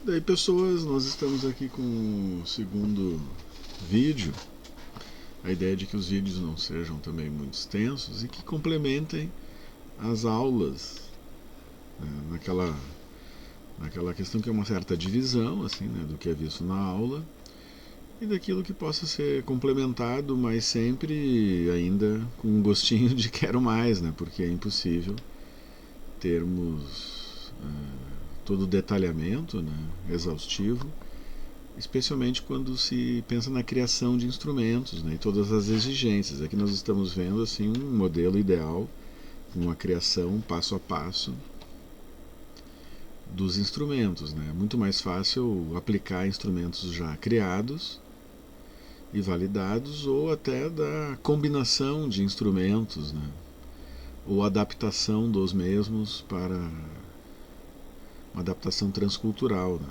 Daí, pessoas, nós estamos aqui com o segundo vídeo. A ideia é de que os vídeos não sejam também muito extensos e que complementem as aulas, né, naquela questão que é uma certa divisão assim, né, do que é visto na aula e daquilo que possa ser complementado, mas sempre ainda com um gostinho de quero mais, né, porque é impossível termos todo o detalhamento, né, exaustivo, especialmente quando se pensa na criação de instrumentos, né, e todas as exigências. Aqui nós estamos vendo assim um modelo ideal, uma criação passo a passo dos instrumentos, né? É muito mais fácil aplicar instrumentos já criados e validados, ou até da combinação de instrumentos, né? Ou adaptação dos mesmos para uma adaptação transcultural, né?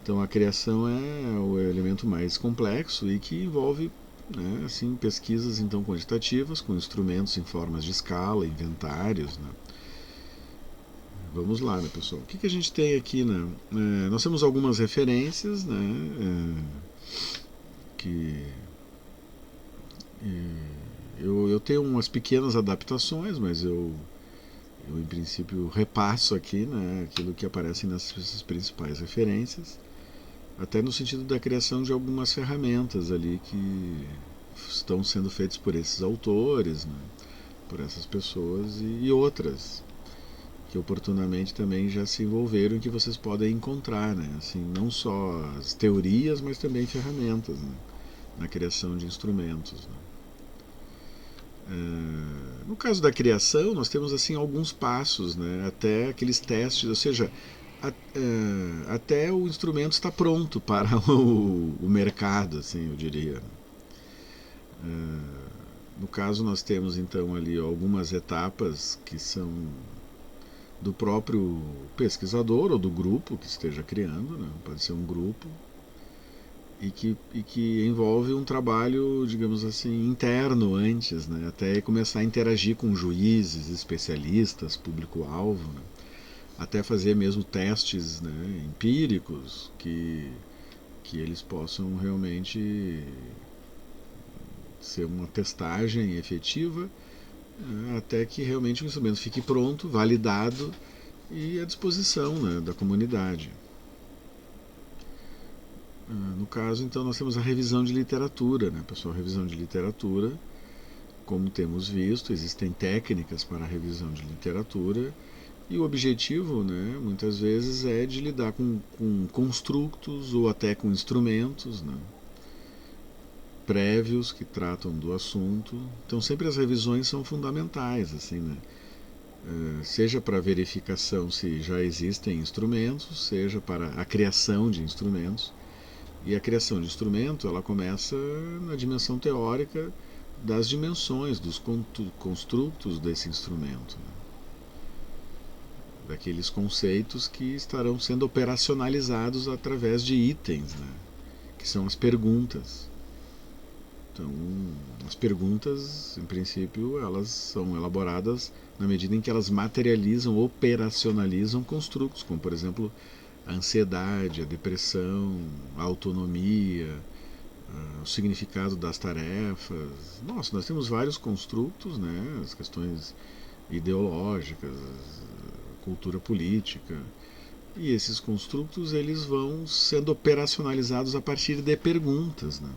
Então a criação é o elemento mais complexo e que envolve, né, assim, pesquisas então quantitativas com instrumentos em formas de escala, inventários, né? Vamos lá, né, pessoal? O que a gente tem aqui, né? Nós temos algumas referências, né? Que eu tenho umas pequenas adaptações, mas eu em princípio repasso aqui, né, aquilo que aparece nessas principais referências, até no sentido da criação de algumas ferramentas ali que estão sendo feitas por esses autores, né, por essas pessoas e outras que oportunamente também já se envolveram e que vocês podem encontrar, né, assim, não só as teorias, mas também ferramentas, né, na criação de instrumentos, né. No caso da criação, nós temos assim alguns passos, né, até aqueles testes, ou seja, até o instrumento está pronto para o mercado, assim, eu diria. No caso, nós temos então ali algumas etapas que são do próprio pesquisador ou do grupo que esteja criando, né? Pode ser um grupo, e que envolve um trabalho, digamos assim, interno antes, né? Até começar a interagir com juízes, especialistas, público-alvo, né? Até fazer mesmo testes, né, empíricos que eles possam realmente ser uma testagem efetiva, até que realmente o instrumento fique pronto, validado e à disposição, né, da comunidade. No caso, então, nós temos a revisão de literatura, né, pessoal? Revisão de literatura, como temos visto, existem técnicas para a revisão de literatura. E o objetivo, né, muitas vezes, é de lidar com construtos ou até com instrumentos, né, prévios que tratam do assunto. Então, sempre as revisões são fundamentais, assim, né? Seja para verificação se já existem instrumentos, seja para a criação de instrumentos. E a criação de instrumento, ela começa na dimensão teórica das dimensões, dos construtos desse instrumento, né? Daqueles conceitos que estarão sendo operacionalizados através de itens, né, que são as perguntas. Então, as perguntas, em princípio, elas são elaboradas na medida em que elas materializam, operacionalizam construtos, como, por exemplo, a ansiedade, a depressão, a autonomia, o significado das tarefas. Nossa, nós temos vários construtos, né, as questões ideológicas, cultura política, e esses construtos eles vão sendo operacionalizados a partir de perguntas, né?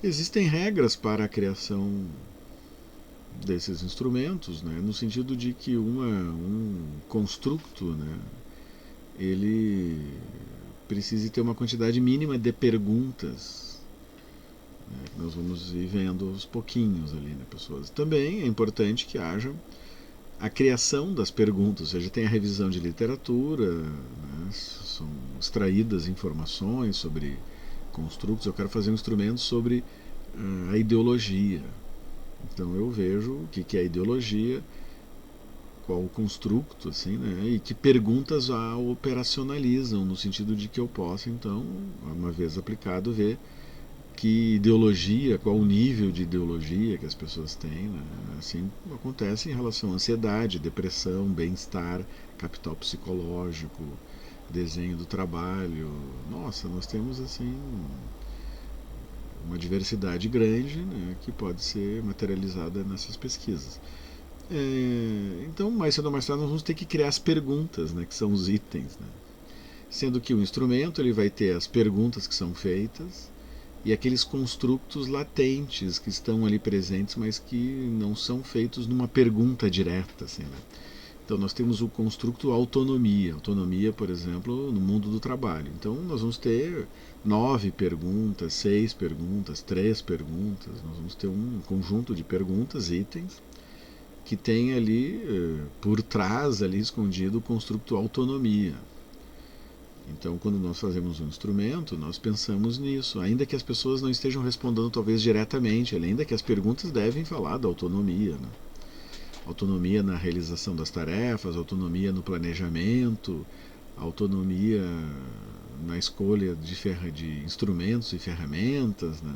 Existem regras para a criação desses instrumentos, né, no sentido de que um construto, né, ele precise ter uma quantidade mínima de perguntas, né, que nós vamos ir vendo aos pouquinhos ali, né, pessoas. Também é importante que haja a criação das perguntas, ou seja, tem a revisão de literatura, né, são extraídas informações sobre construtos. Eu quero fazer um instrumento sobre a ideologia. Então eu vejo o que é a ideologia, qual o construto, assim, né, e que perguntas a operacionalizam, no sentido de que eu possa, então, uma vez aplicado, ver que ideologia, qual o nível de ideologia que as pessoas têm, né? Assim acontece em relação à ansiedade, depressão, bem-estar, capital psicológico, desenho do trabalho. Nossa, nós temos assim uma diversidade grande, né, que pode ser materializada nessas pesquisas. Então, mais cedo ou mais tarde, nós vamos ter que criar as perguntas, né, que são os itens, né? Sendo que o instrumento ele vai ter as perguntas que são feitas e aqueles construtos latentes que estão ali presentes, mas que não são feitos numa pergunta direta, assim, né? Então nós temos o construto autonomia. Autonomia, por exemplo, no mundo do trabalho. Então nós vamos ter 9 perguntas, 6 perguntas, 3 perguntas. Nós vamos ter um conjunto de perguntas, itens, que tem ali, por trás, ali escondido, o construto autonomia. Então, quando nós fazemos um instrumento, nós pensamos nisso, ainda que as pessoas não estejam respondendo talvez diretamente, ainda que as perguntas devem falar da autonomia, né? Autonomia na realização das tarefas, autonomia no planejamento, autonomia na escolha de instrumentos e ferramentas, né?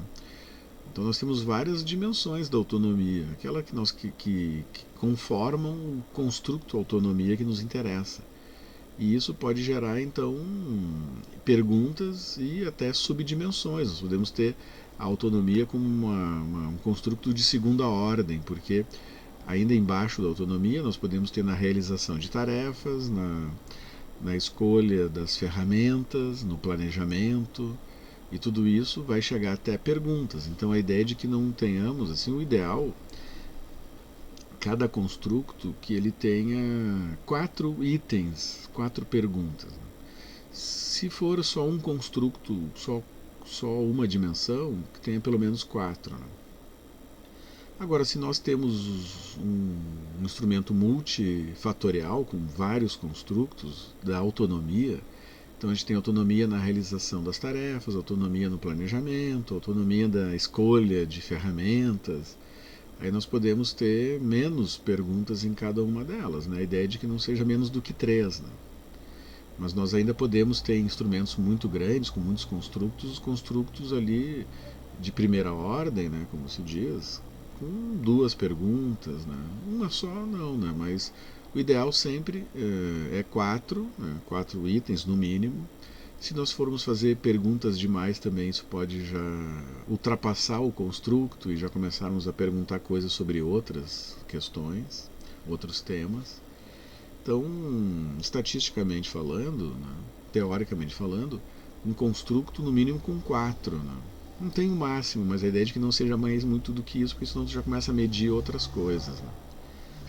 Então nós temos várias dimensões da autonomia, aquela que conformam o construto autonomia que nos interessa. E isso pode gerar, então, perguntas e até subdimensões. Nós podemos ter a autonomia como um construto de segunda ordem, porque ainda embaixo da autonomia nós podemos ter na realização de tarefas, na escolha das ferramentas, no planejamento, e tudo isso vai chegar até perguntas. Então a ideia de que não tenhamos, assim, o ideal, cada construto que ele tenha 4 itens, 4 perguntas. Se for só um construto, só uma dimensão, que tenha pelo menos 4. Né? Agora, se nós temos um instrumento multifatorial com vários construtos da autonomia, então a gente tem autonomia na realização das tarefas, autonomia no planejamento, autonomia da escolha de ferramentas. Aí nós podemos ter menos perguntas em cada uma delas, né? A ideia é de que não seja menos do que 3. Né? Mas nós ainda podemos ter instrumentos muito grandes, com muitos construtos, os construtos ali de primeira ordem, né? Como se diz, com 2 perguntas, né? Uma só não, né? Mas o ideal sempre é 4, né? 4 itens no mínimo. Se nós formos fazer perguntas demais também, isso pode já ultrapassar o construto e já começarmos a perguntar coisas sobre outras questões, outros temas. Então, estatisticamente falando, né, teoricamente falando, um construto no mínimo com 4. Né? Não tem o máximo, mas a ideia é de que não seja mais muito do que isso, porque senão você já começa a medir outras coisas. Né?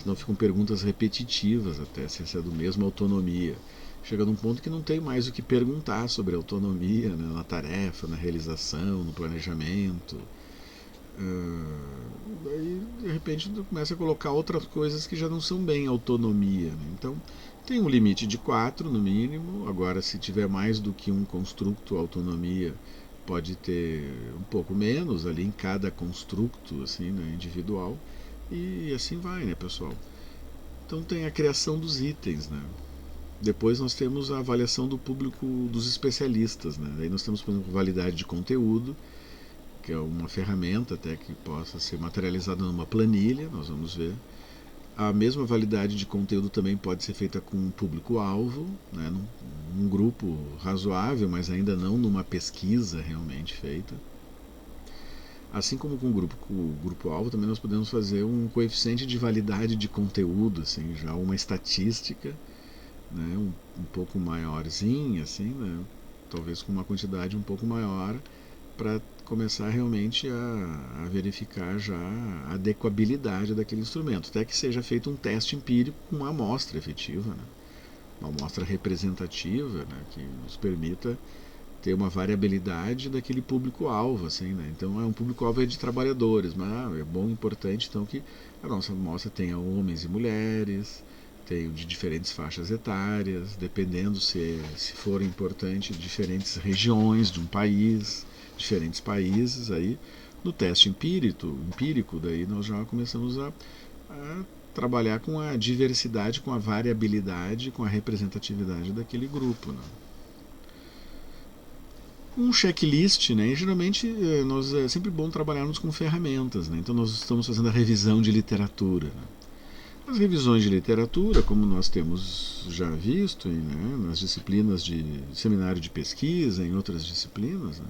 Senão ficam perguntas repetitivas até, se é do mesmo autonomia. Chega num ponto que não tem mais o que perguntar sobre autonomia, né, na tarefa, na realização, no planejamento. Daí, de repente, começa a colocar outras coisas que já não são bem autonomia. Né? Então, tem um limite de 4 no mínimo. Agora, se tiver mais do que um construto autonomia, pode ter um pouco menos ali em cada construto, assim, né, individual. E assim vai, né, pessoal? Então tem a criação dos itens, né? Depois nós temos a avaliação do público dos especialistas, né? Daí nós temos, por exemplo, validade de conteúdo, que é uma ferramenta até que possa ser materializada numa planilha, nós vamos ver. A mesma validade de conteúdo também pode ser feita com um público-alvo, né? num grupo razoável, mas ainda não numa pesquisa realmente feita. Assim como com o grupo-alvo, também nós podemos fazer um coeficiente de validade de conteúdo, assim, já uma estatística, né, um pouco maiorzinha, assim, né, talvez com uma quantidade um pouco maior, para começar realmente a verificar já a adequabilidade daquele instrumento, até que seja feito um teste empírico com uma amostra efetiva, né, uma amostra representativa, né, que nos permita ter uma variabilidade daquele público-alvo, assim, né? Então é um público-alvo de trabalhadores, mas é bom, importante, então, que a nossa amostra tenha homens e mulheres, tenha de diferentes faixas etárias, dependendo se for importante, diferentes regiões de um país, diferentes países, aí no teste empírico, daí nós já começamos a trabalhar com a diversidade, com a variabilidade, com a representatividade daquele grupo, né? Um checklist, né? E geralmente é sempre bom trabalharmos com ferramentas, né? Então nós estamos fazendo a revisão de literatura, né? As revisões de literatura, como nós temos já visto, né, nas disciplinas de seminário de pesquisa, em outras disciplinas, né,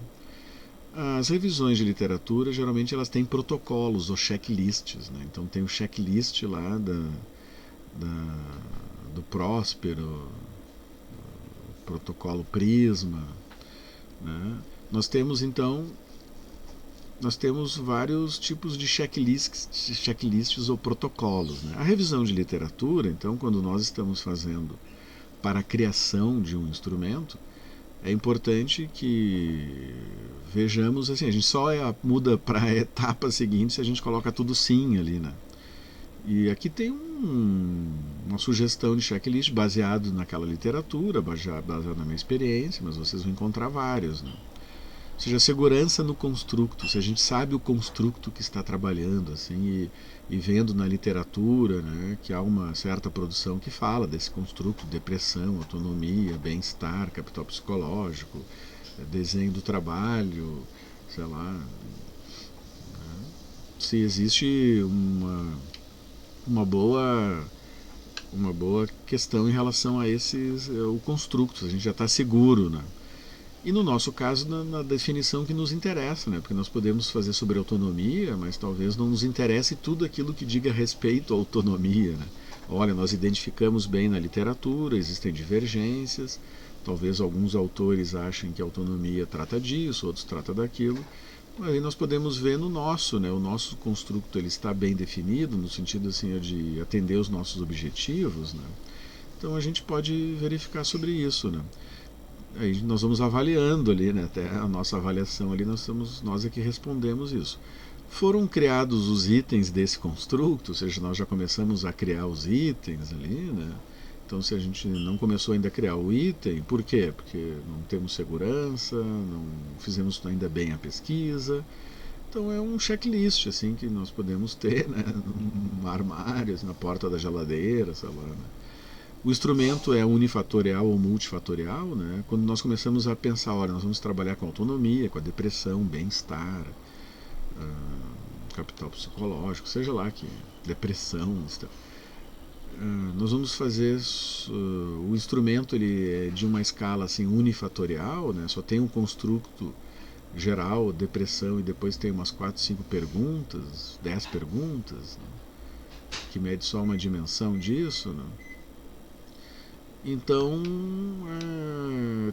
as revisões de literatura, geralmente elas têm protocolos ou checklists. Né? Então tem o checklist lá do Próspero, protocolo Prisma. Né? Nós temos então vários tipos de checklists ou protocolos. Né? A revisão de literatura, então, quando nós estamos fazendo para a criação de um instrumento, é importante que vejamos assim, a gente só muda para a etapa seguinte se a gente coloca tudo sim ali, né? E aqui tem uma sugestão de checklist baseado naquela literatura, baseado na minha experiência, mas vocês vão encontrar vários, né? Ou seja, a segurança no construto, se a gente sabe o construto que está trabalhando, assim, e vendo na literatura, né, que há uma certa produção que fala desse construto, depressão, autonomia, bem-estar, capital psicológico, desenho do trabalho, sei lá, né, se existe uma boa questão em relação a esses o construto, a gente já está seguro, né? E no nosso caso, na definição que nos interessa, né? Porque nós podemos fazer sobre autonomia, mas talvez não nos interesse tudo aquilo que diga respeito à autonomia. Né? Olha, nós identificamos bem na literatura, existem divergências, talvez alguns autores achem que a autonomia trata disso, outros trata daquilo. Aí nós podemos ver no nosso, né? O nosso construto ele está bem definido, no sentido assim, de atender os nossos objetivos. Né? Então a gente pode verificar sobre isso, né? Aí nós vamos avaliando ali, né? Até a nossa avaliação ali, nós é que respondemos isso. Foram criados os itens desse construto, ou seja, nós já começamos a criar os itens ali, né? Então, se a gente não começou ainda a criar o item, por quê? Porque não temos segurança, não fizemos ainda bem a pesquisa. Então, é um checklist assim que nós podemos ter, né? No armário, assim, na porta da geladeira, sei lá, né? O instrumento é unifatorial ou multifatorial, né? Quando nós começamos a pensar, olha, nós vamos trabalhar com autonomia, com a depressão, bem-estar, capital psicológico, seja lá que depressão, nós vamos fazer o instrumento ele é de uma escala assim unifatorial, né? Só tem um construto geral, depressão, e depois tem umas 4, 5 perguntas, 10 perguntas, né? Que mede só uma dimensão disso, né? Então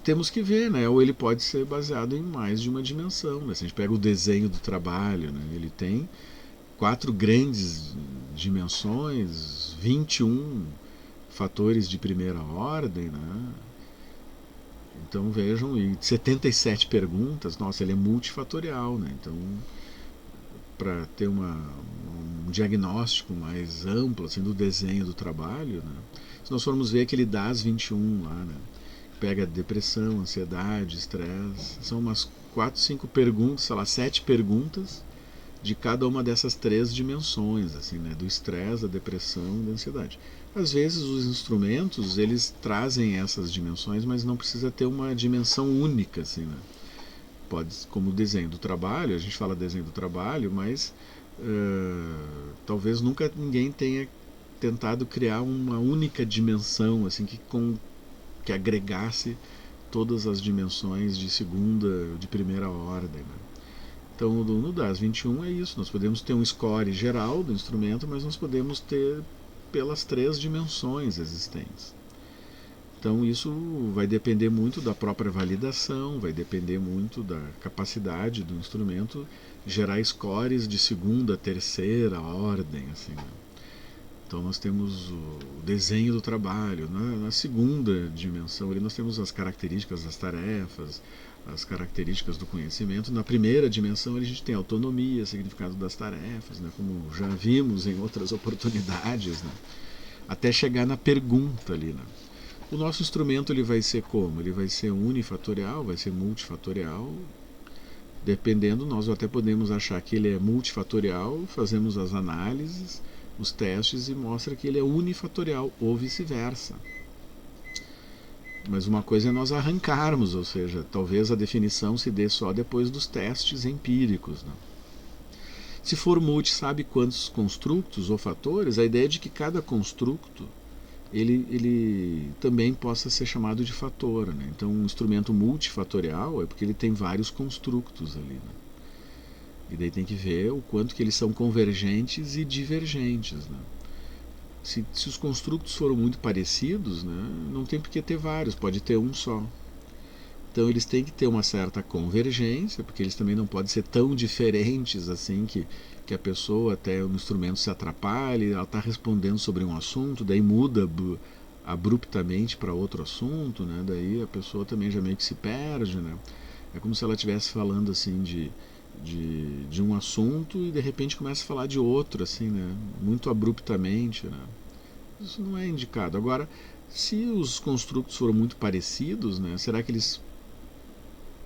temos que ver, né? Ou ele pode ser baseado em mais de uma dimensão, né? Se a gente pega o desenho do trabalho, né? Ele tem 4 grandes dimensões, 21 fatores de primeira ordem, né? Então vejam, e 77 perguntas, nossa, ele é multifatorial, né? Então, para ter um diagnóstico mais amplo assim, do desenho do trabalho, né? Se nós formos ver que ele dá as 21 lá, né? Pega depressão, ansiedade, estresse, são umas 4, 5 perguntas, sei lá, 7 perguntas de cada uma dessas 3 dimensões, assim, né? Do estresse, da depressão e da ansiedade. Às vezes os instrumentos, eles trazem essas dimensões, mas não precisa ter uma dimensão única, assim, né? Pode, como o desenho do trabalho, a gente fala desenho do trabalho, mas talvez nunca ninguém tenha tentado criar uma única dimensão assim que agregasse todas as dimensões de segunda, de primeira ordem, né? Então no DAS 21 é isso, nós podemos ter um score geral do instrumento, mas nós podemos ter pelas 3 dimensões existentes. Então isso vai depender muito da própria validação, vai depender muito da capacidade do instrumento gerar scores de segunda, terceira ordem, assim, né? Então nós temos o desenho do trabalho. Na segunda dimensão ali nós temos as características das tarefas, as características do conhecimento. Na primeira dimensão a gente tem autonomia, significado das tarefas, né, como já vimos em outras oportunidades, né, até chegar na pergunta ali, né. O nosso instrumento ele vai ser como? Ele vai ser unifatorial, vai ser multifatorial. Dependendo, nós até podemos achar que ele é multifatorial, fazemos as análises, os testes e mostra que ele é unifatorial ou vice-versa. Mas uma coisa é nós arrancarmos, ou seja, talvez a definição se dê só depois dos testes empíricos, né? Se for multi, sabe quantos construtos ou fatores, a ideia é de que cada construto ele também possa ser chamado de fator, né? Então, um instrumento multifatorial é porque ele tem vários construtos ali, né? E daí tem que ver o quanto que eles são convergentes e divergentes, né? Se os construtos foram muito parecidos, né, não tem por que ter vários, pode ter um só. Então eles têm que ter uma certa convergência, porque eles também não podem ser tão diferentes assim que a pessoa, até o instrumento se atrapalhe, ela está respondendo sobre um assunto, daí muda abruptamente para outro assunto, né? Daí a pessoa também já meio que se perde, né? É como se ela estivesse falando assim de um assunto e de repente começa a falar de outro, assim, né? Muito abruptamente, né? Isso não é indicado. Agora, se os construtos foram muito parecidos, né? Será que eles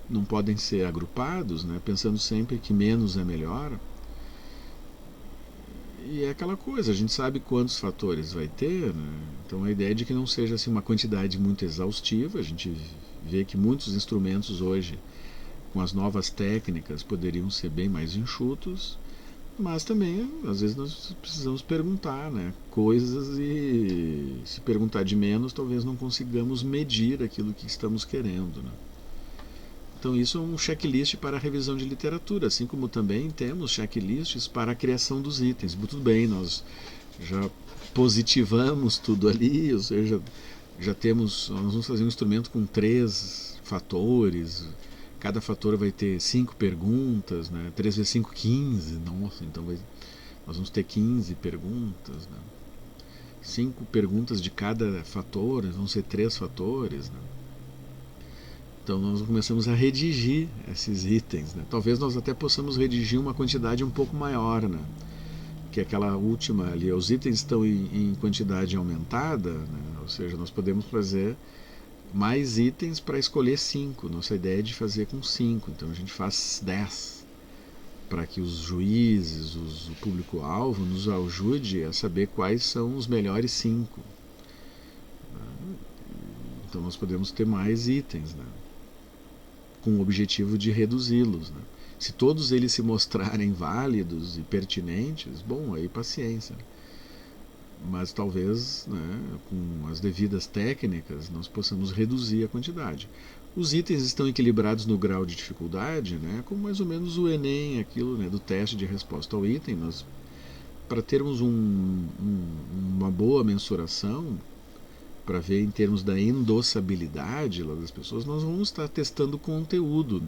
não podem ser agrupados, né? Pensando sempre que menos é melhor? E é aquela coisa, a gente sabe quantos fatores vai ter, né? Então a ideia é de que não seja assim, uma quantidade muito exaustiva. A gente vê que muitos instrumentos hoje, com as novas técnicas, poderiam ser bem mais enxutos, mas também às vezes nós precisamos perguntar, né, coisas, e se perguntar de menos talvez não consigamos medir aquilo que estamos querendo, né? Então isso é um checklist para a revisão de literatura, assim como também temos checklists para a criação dos itens. Tudo bem, nós já positivamos tudo ali, ou seja, nós vamos fazer um instrumento com 3 fatores, cada fator vai ter 5 perguntas, né? 3 vezes 5, 15, nossa, então nós vamos ter 15 perguntas, né? 5 perguntas de cada fator, vão ser 3 fatores, né? Então nós começamos a redigir esses itens, né? Talvez nós até possamos redigir uma quantidade um pouco maior, né? Que aquela última ali, os itens estão em quantidade aumentada, né? Ou seja, nós podemos fazer mais itens para escolher 5. Nossa ideia é de fazer com 5, então a gente faz 10 para que os juízes, o público-alvo nos ajude a saber quais são os melhores 5. Então nós podemos ter mais itens, né? Com o objetivo de reduzi-los, né? Se todos eles se mostrarem válidos e pertinentes, bom, aí paciência. Mas talvez, né, com as devidas técnicas nós possamos reduzir a quantidade. Os itens estão equilibrados no grau de dificuldade, né, como mais ou menos o Enem, aquilo, né, do teste de resposta ao item. Para termos uma boa mensuração, para ver em termos da endossabilidade lá das pessoas, nós vamos estar testando conteúdo,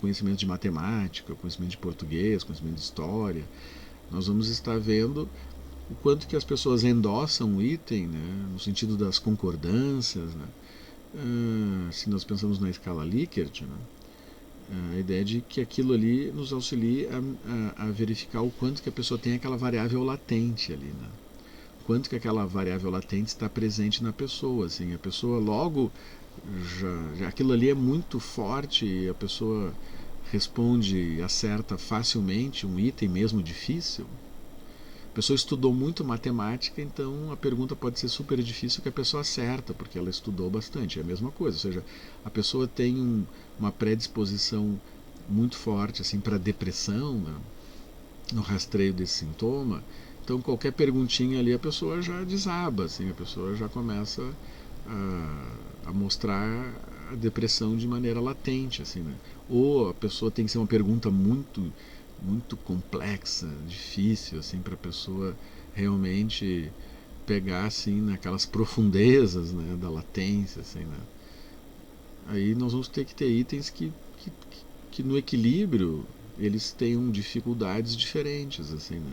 conhecimento de matemática, conhecimento de português, conhecimento de história. Nós vamos estar vendo o quanto que as pessoas endossam o item, né, no sentido das concordâncias, né? Se nós pensamos na escala Likert, né, a ideia de que aquilo ali nos auxilie a verificar o quanto que a pessoa tem aquela variável latente ali, né? Quanto que aquela variável latente está presente na pessoa, assim, a pessoa logo já aquilo ali é muito forte e a pessoa responde e acerta facilmente um item mesmo difícil. A pessoa estudou muito matemática, então a pergunta pode ser super difícil que a pessoa acerta, porque ela estudou bastante. É a mesma coisa, ou seja, a pessoa tem uma predisposição muito forte assim, para depressão, né, no rastreio desse sintoma. Então qualquer perguntinha ali a pessoa já desaba, assim, a pessoa já começa a mostrar a depressão de maneira latente, assim, né? Ou a pessoa tem que ser uma pergunta muito complexa, difícil, assim, para a pessoa realmente pegar, assim, naquelas profundezas, né, da latência, assim, né? Aí nós vamos ter que ter itens que no equilíbrio eles tenham dificuldades diferentes, assim, né?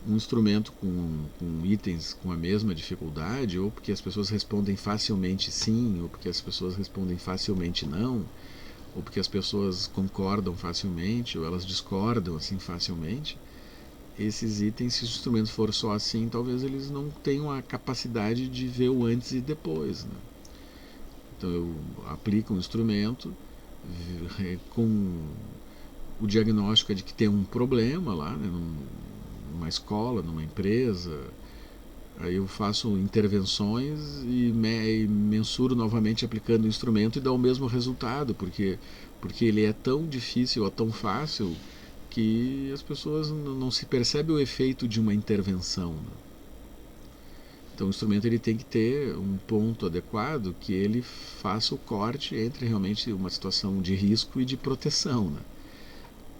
Um instrumento com itens com a mesma dificuldade, ou porque as pessoas respondem facilmente sim, ou porque as pessoas respondem facilmente não, ou porque as pessoas concordam facilmente, ou elas discordam assim facilmente. Esses itens, se o instrumento for só assim, talvez eles não tenham a capacidade de ver o antes e depois, né? Então eu aplico um instrumento com o diagnóstico de que tem um problema lá, né, numa escola, numa empresa. Aí eu faço intervenções e mensuro novamente aplicando o instrumento e dá o mesmo resultado, porque ele é tão difícil ou tão fácil que as pessoas não se percebe o efeito de uma intervenção, né? Então o instrumento ele tem que ter um ponto adequado que ele faça o corte entre realmente uma situação de risco e de proteção, né?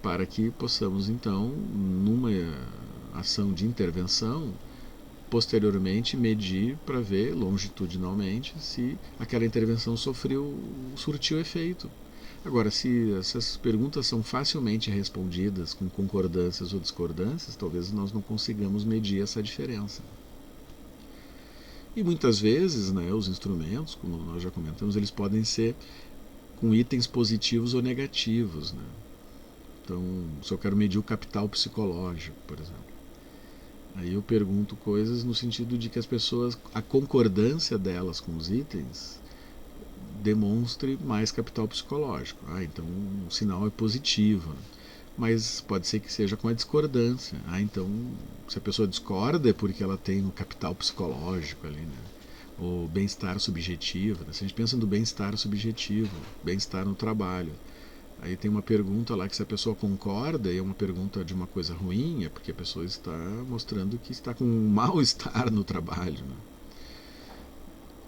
Para que possamos então, numa ação de intervenção, posteriormente medir para ver longitudinalmente se aquela intervenção surtiu efeito. Agora, se essas perguntas são facilmente respondidas com concordâncias ou discordâncias, talvez nós não consigamos medir essa diferença. E muitas vezes, né, os instrumentos, como nós já comentamos, eles podem ser com itens positivos ou negativos, né? Então, se eu quero medir o capital psicológico, por exemplo, aí eu pergunto coisas no sentido de que as pessoas, a concordância delas com os itens demonstre mais capital psicológico. Então o sinal é positivo. Mas pode ser que seja com a discordância. Então, se a pessoa discorda é porque ela tem um capital psicológico ali, né? Ou bem-estar subjetivo. Né? Se a gente pensa no bem-estar subjetivo, bem-estar no trabalho, aí tem uma pergunta lá que se a pessoa concorda e é uma pergunta de uma coisa ruim, é porque a pessoa está mostrando que está com um mal-estar no trabalho, né?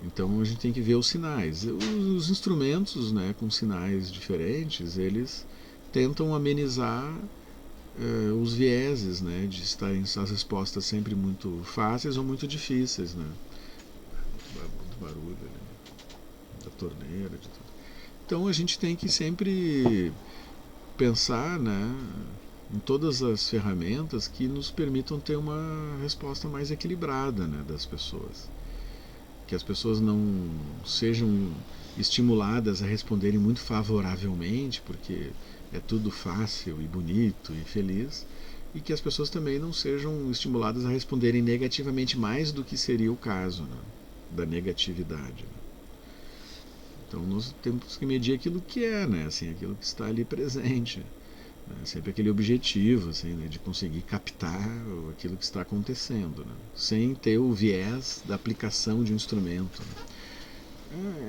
Então a gente tem que ver os sinais. Os instrumentos, né, com sinais diferentes, eles tentam amenizar os vieses, né, de estarem as respostas sempre muito fáceis ou muito difíceis, né? Muito barulho ali, da torneira, de tudo. Então a gente tem que sempre pensar, né, em todas as ferramentas que nos permitam ter uma resposta mais equilibrada, né, das pessoas. Que as pessoas não sejam estimuladas a responderem muito favoravelmente, porque é tudo fácil e bonito e feliz, e que as pessoas também não sejam estimuladas a responderem negativamente mais do que seria o caso, né, da negatividade. Né? Então nós temos que medir aquilo que é, né, assim, aquilo que está ali presente. Né, sempre aquele objetivo assim, né, de conseguir captar aquilo que está acontecendo, né, sem ter o viés da aplicação de um instrumento. Né.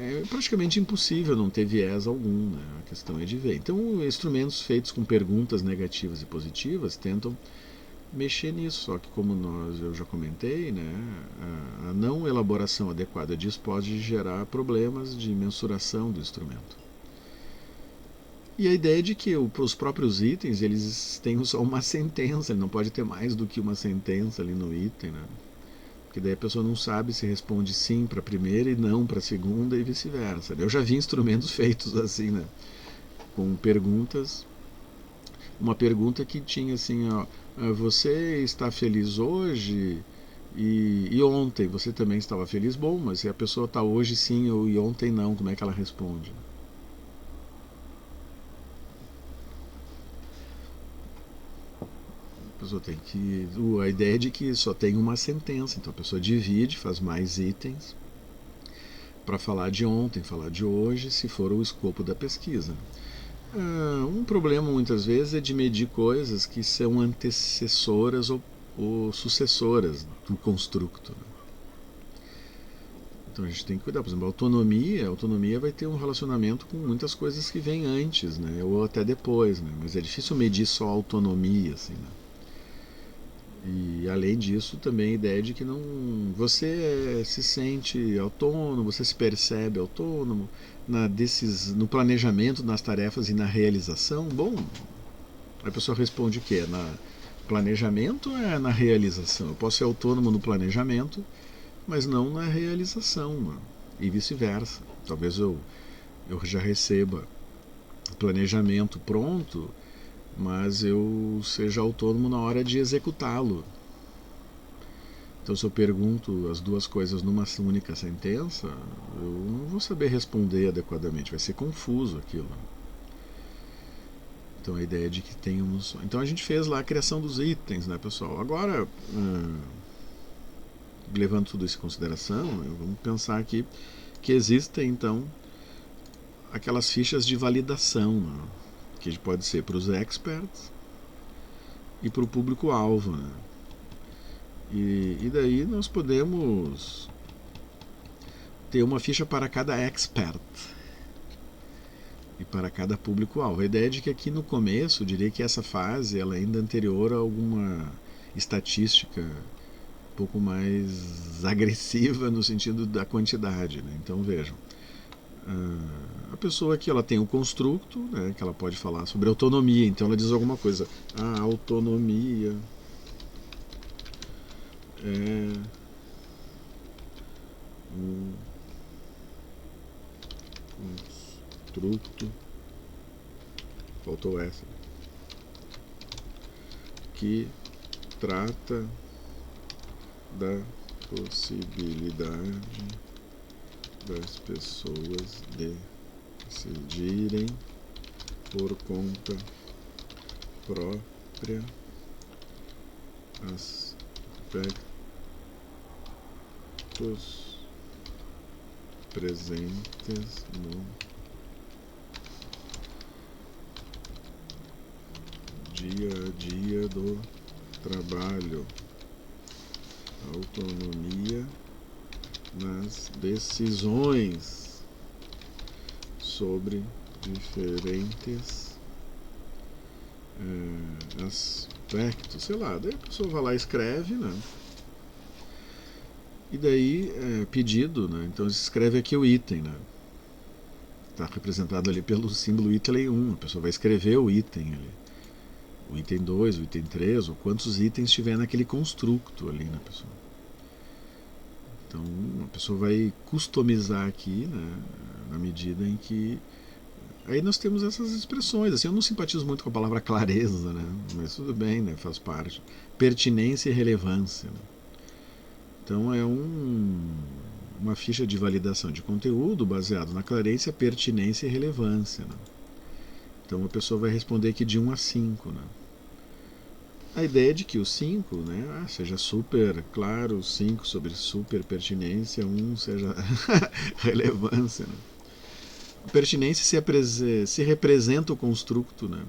É praticamente impossível não ter viés algum, né, a questão é de ver. Então instrumentos feitos com perguntas negativas e positivas tentam mexer nisso, só que como eu já comentei, né, a não elaboração adequada disso pode gerar problemas de mensuração do instrumento. E a ideia é de que os próprios itens, eles têm só uma sentença, ele não pode ter mais do que uma sentença ali no item, né? Porque daí a pessoa não sabe se responde sim para a primeira e não para a segunda e vice-versa. Eu já vi instrumentos feitos assim, né? Com perguntas, uma pergunta que tinha assim, ó, você está feliz hoje e ontem você também estava feliz? Bom, mas se a pessoa está hoje sim e ontem não, como é que ela responde? A pessoa tem que. A ideia é de que só tem uma sentença, então a pessoa divide, faz mais itens para falar de ontem, falar de hoje, se for o escopo da pesquisa. Um problema muitas vezes é de medir coisas que são antecessoras ou sucessoras do construto. Então a gente tem que cuidar. Por exemplo, a autonomia vai ter um relacionamento com muitas coisas que vêm antes, né? Ou até depois, né? Mas é difícil medir só a autonomia, assim, né? E além disso, também a ideia de que não você se sente autônomo, você se percebe autônomo no planejamento, nas tarefas e na realização. Bom, a pessoa responde o quê? Na planejamento ou é na realização? Eu posso ser autônomo no planejamento, mas não na realização, né? E vice-versa. Talvez eu já receba o planejamento pronto, mas eu seja autônomo na hora de executá-lo. Então, se eu pergunto as duas coisas numa única sentença, eu não vou saber responder adequadamente, vai ser confuso aquilo. Então, a ideia é de que tenhamos. Então, a gente fez lá a criação dos itens, né, pessoal? Agora, levando tudo isso em consideração, vamos pensar aqui que existem, então, aquelas fichas de validação, né, que pode ser para os experts e para o público-alvo, né? E daí nós podemos ter uma ficha para cada expert e para cada público-alvo. A ideia é de que aqui no começo, eu diria que essa fase ela é ainda anterior a alguma estatística um pouco mais agressiva no sentido da quantidade, né? Então vejam, a pessoa aqui ela tem um construto, né, que ela pode falar sobre autonomia, então ela diz alguma coisa. A autonomia é um construto, faltou essa, que trata da possibilidade das pessoas decidirem por conta própria aspectos presentes no dia a dia do trabalho. Autonomia nas decisões sobre diferentes aspectos, sei lá, daí a pessoa vai lá e escreve, né? E daí pedido, né? Então se escreve aqui o item, né? Está representado ali pelo símbolo item 1, a pessoa vai escrever o item ali. O item 2, o item 3, ou quantos itens tiver naquele construto ali, né, pessoal? Então a pessoa vai customizar aqui, né, na medida em que aí nós temos essas expressões. Assim, eu não simpatizo muito com a palavra clareza, né, mas tudo bem, né, faz parte. Pertinência e relevância, né? Então é uma ficha de validação de conteúdo baseado na clareza, pertinência e relevância, né? Então a pessoa vai responder aqui de 1 a 5, né? A ideia é de que o 5, né, seja super claro, 5 sobre super pertinência, 1 seja relevância, né? A pertinência se representa o construto, né?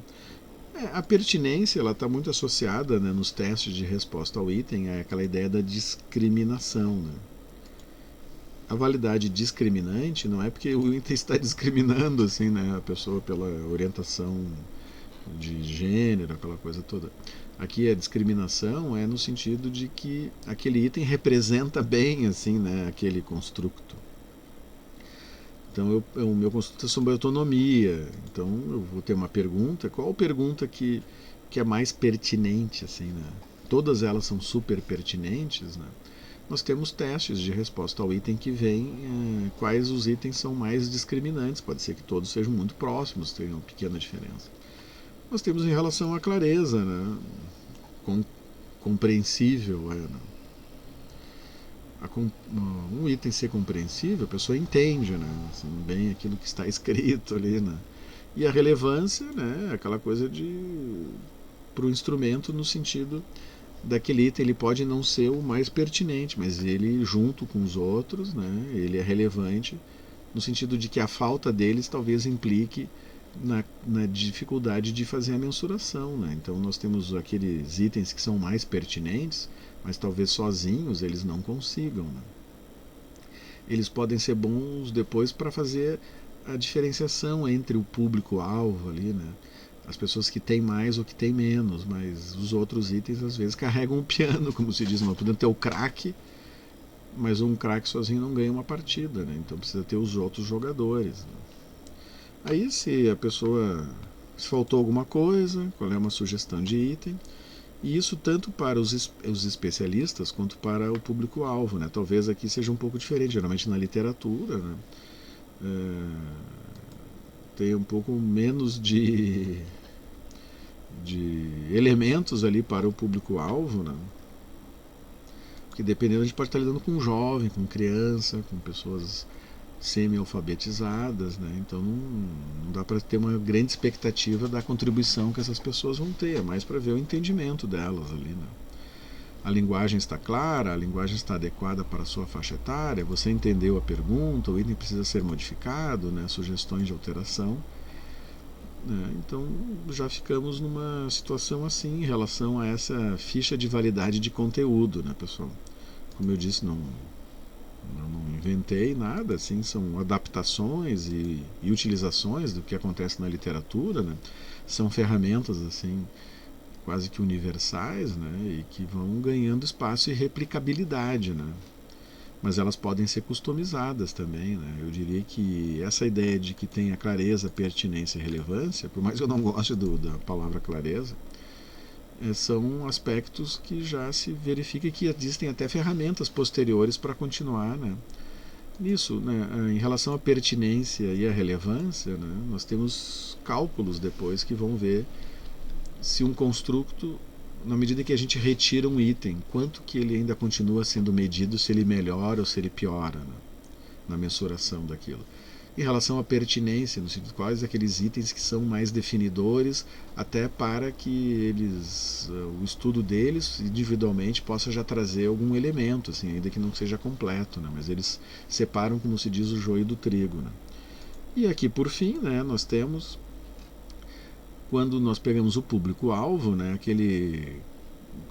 A pertinência ela está muito associada, né, nos testes de resposta ao item a aquela ideia da discriminação, né? A validade discriminante não é porque o item está discriminando assim, né, a pessoa pela orientação de gênero, aquela coisa toda. Aqui a discriminação é no sentido de que aquele item representa bem assim, né, aquele construto. Então o meu construto é sobre autonomia. Então eu vou ter uma pergunta. Qual pergunta que é mais pertinente, assim, né? Todas elas são super pertinentes, né? Nós temos testes de resposta ao item que vem, quais os itens são mais discriminantes. Pode ser que todos sejam muito próximos, tenham uma pequena diferença. Nós temos em relação à clareza, né? Compreensível, né? Um item ser compreensível, a pessoa entende, né, assim, bem aquilo que está escrito ali, né? E a relevância, né, aquela coisa para o instrumento no sentido daquele item, ele pode não ser o mais pertinente, mas ele junto com os outros, né, ele é relevante no sentido de que a falta deles talvez implique na dificuldade de fazer a mensuração, né? Então nós temos aqueles itens que são mais pertinentes, mas talvez sozinhos eles não consigam, né? Eles podem ser bons depois para fazer a diferenciação entre o público-alvo ali, né? As pessoas que têm mais ou que têm menos, mas os outros itens às vezes carregam o piano, como se diz, não podendo ter o craque, mas um craque sozinho não ganha uma partida, né? Então precisa ter os outros jogadores, né? Aí se a pessoa, se faltou alguma coisa, qual é uma sugestão de item, e isso tanto para os especialistas quanto para o público-alvo, né? Talvez aqui seja um pouco diferente, geralmente na literatura, né, tem um pouco menos de elementos ali para o público-alvo, né? Porque dependendo a gente pode estar lidando com um jovem, com criança, com pessoas semi-alfabetizadas, né? Então não dá para ter uma grande expectativa da contribuição que essas pessoas vão ter, é mais para ver o entendimento delas ali, né? A linguagem está clara, a linguagem está adequada para a sua faixa etária, você entendeu a pergunta, o item precisa ser modificado, né? Sugestões de alteração, né? Então já ficamos numa situação assim em relação a essa ficha de validade de conteúdo, né, pessoal? Como eu disse, não Eu não inventei nada, assim, são adaptações e utilizações do que acontece na literatura, né? São ferramentas assim quase que universais, né? E que vão ganhando espaço e replicabilidade, né? Mas elas podem ser customizadas também, né? Eu diria que essa ideia de que tenha clareza, pertinência e relevância, por mais que eu não goste da palavra clareza, são aspectos que já se verifica que existem até ferramentas posteriores para continuar, né? Nisso, né, em relação à pertinência e à relevância, né, nós temos cálculos depois que vão ver se um construto, na medida que a gente retira um item, quanto que ele ainda continua sendo medido, se ele melhora ou se ele piora, né, na mensuração daquilo. Em relação à pertinência, no sentido de quais aqueles itens que são mais definidores, até para que eles, o estudo deles individualmente possa já trazer algum elemento, assim, ainda que não seja completo, né, mas eles separam, como se diz, o joio do trigo, né. E aqui por fim, né, nós temos, quando nós pegamos o público-alvo, né, aquele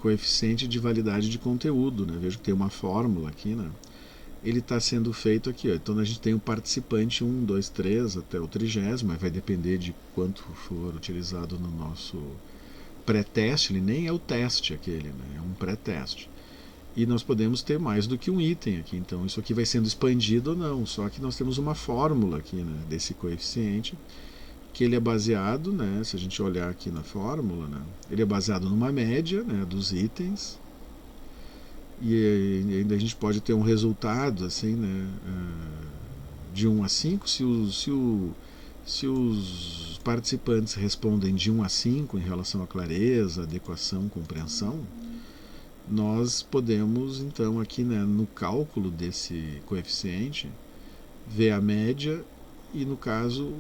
coeficiente de validade de conteúdo, né, vejo que tem uma fórmula aqui, né, ele está sendo feito aqui. Ó. Então a gente tem o participante 1, 2, 3 até o 30º, mas vai depender de quanto for utilizado no nosso pré-teste. Ele nem é o teste aquele, né? É um pré-teste. E nós podemos ter mais do que um item aqui. Então isso aqui vai sendo expandido ou não. Só que nós temos uma fórmula aqui, né, desse coeficiente, que ele é baseado, né, se a gente olhar aqui na fórmula, né, ele é baseado numa média, né, dos itens, e ainda a gente pode ter um resultado assim, né, de 1 a 5 se os participantes respondem de 1 a 5 em relação à clareza, adequação, compreensão, nós podemos então aqui, né, no cálculo desse coeficiente ver a média e no caso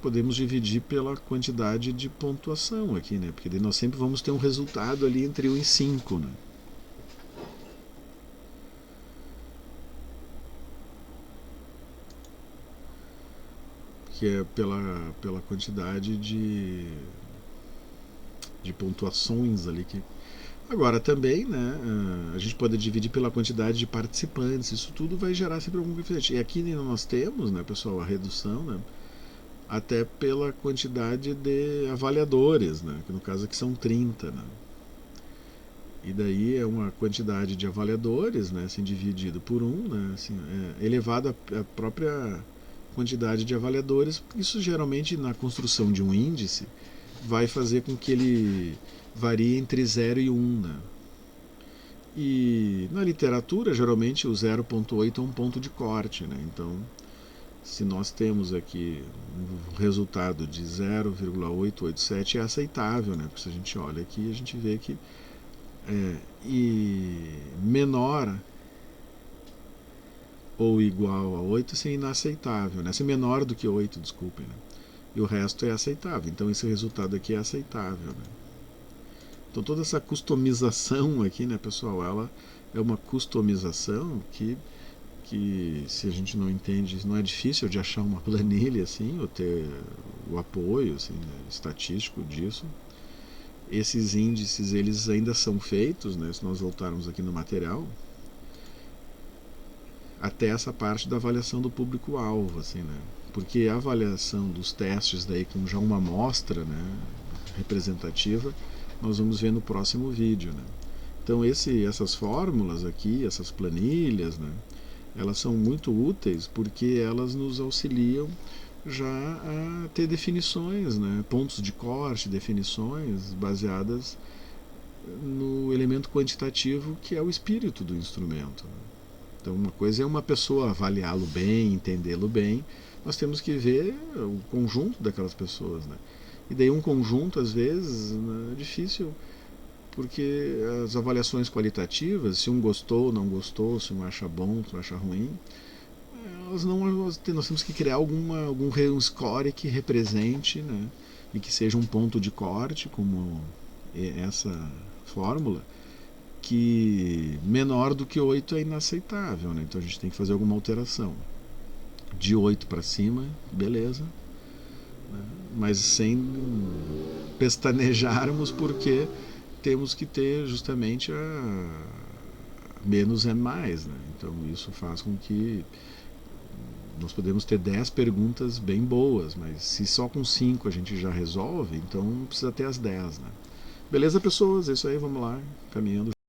podemos dividir pela quantidade de pontuação aqui, né, porque daí nós sempre vamos ter um resultado ali entre 1 e 5, né. Que é pela quantidade de pontuações ali que. Agora também, né, a gente pode dividir pela quantidade de participantes, isso tudo vai gerar sempre algum coeficiente. E aqui nós temos, né, pessoal, a redução, né, até pela quantidade de avaliadores, né, que no caso aqui são 30, né. E daí é uma quantidade de avaliadores, né, assim, dividido por 1, né, assim, elevado à própria quantidade de avaliadores. Isso geralmente na construção de um índice vai fazer com que ele varie entre 0 e 1, né? E na literatura, geralmente o 0,8 é um ponto de corte, né? Então, se nós temos aqui um resultado de 0,887 é aceitável, né? Porque se a gente olha aqui, a gente vê que e menor ou igual a 8 isso é inaceitável, né? Se menor do que 8, desculpem, né? E o resto é aceitável. Então esse resultado aqui é aceitável, né? Então toda essa customização aqui, né, pessoal, ela é uma customização que se a gente não entende, não é difícil de achar uma planilha assim, ou ter o apoio assim, né, estatístico disso. Esses índices eles ainda são feitos, né, se nós voltarmos aqui no material, até essa parte da avaliação do público-alvo, assim, né? Porque a avaliação dos testes daí com já uma amostra, né, representativa, nós vamos ver no próximo vídeo, né? Então essas fórmulas aqui, essas planilhas, né, elas são muito úteis porque elas nos auxiliam já a ter definições, né, pontos de corte, definições baseadas no elemento quantitativo que é o espírito do instrumento, né? Então uma coisa é uma pessoa avaliá-lo bem, entendê-lo bem, nós temos que ver o conjunto daquelas pessoas, né? E daí um conjunto às vezes, né, é difícil, porque as avaliações qualitativas, se um gostou, não gostou, se um acha bom, se um acha ruim, nós temos que criar algum score que represente, né, e que seja um ponto de corte, como essa fórmula, que menor do que 8 é inaceitável, né? Então a gente tem que fazer alguma alteração. De 8 para cima, beleza, né? Mas sem pestanejarmos, porque temos que ter justamente menos é mais, né? Então isso faz com que nós podemos ter 10 perguntas bem boas, mas se só com 5 a gente já resolve, então precisa ter as 10, né? Beleza, pessoas? É isso aí, vamos lá, caminhando.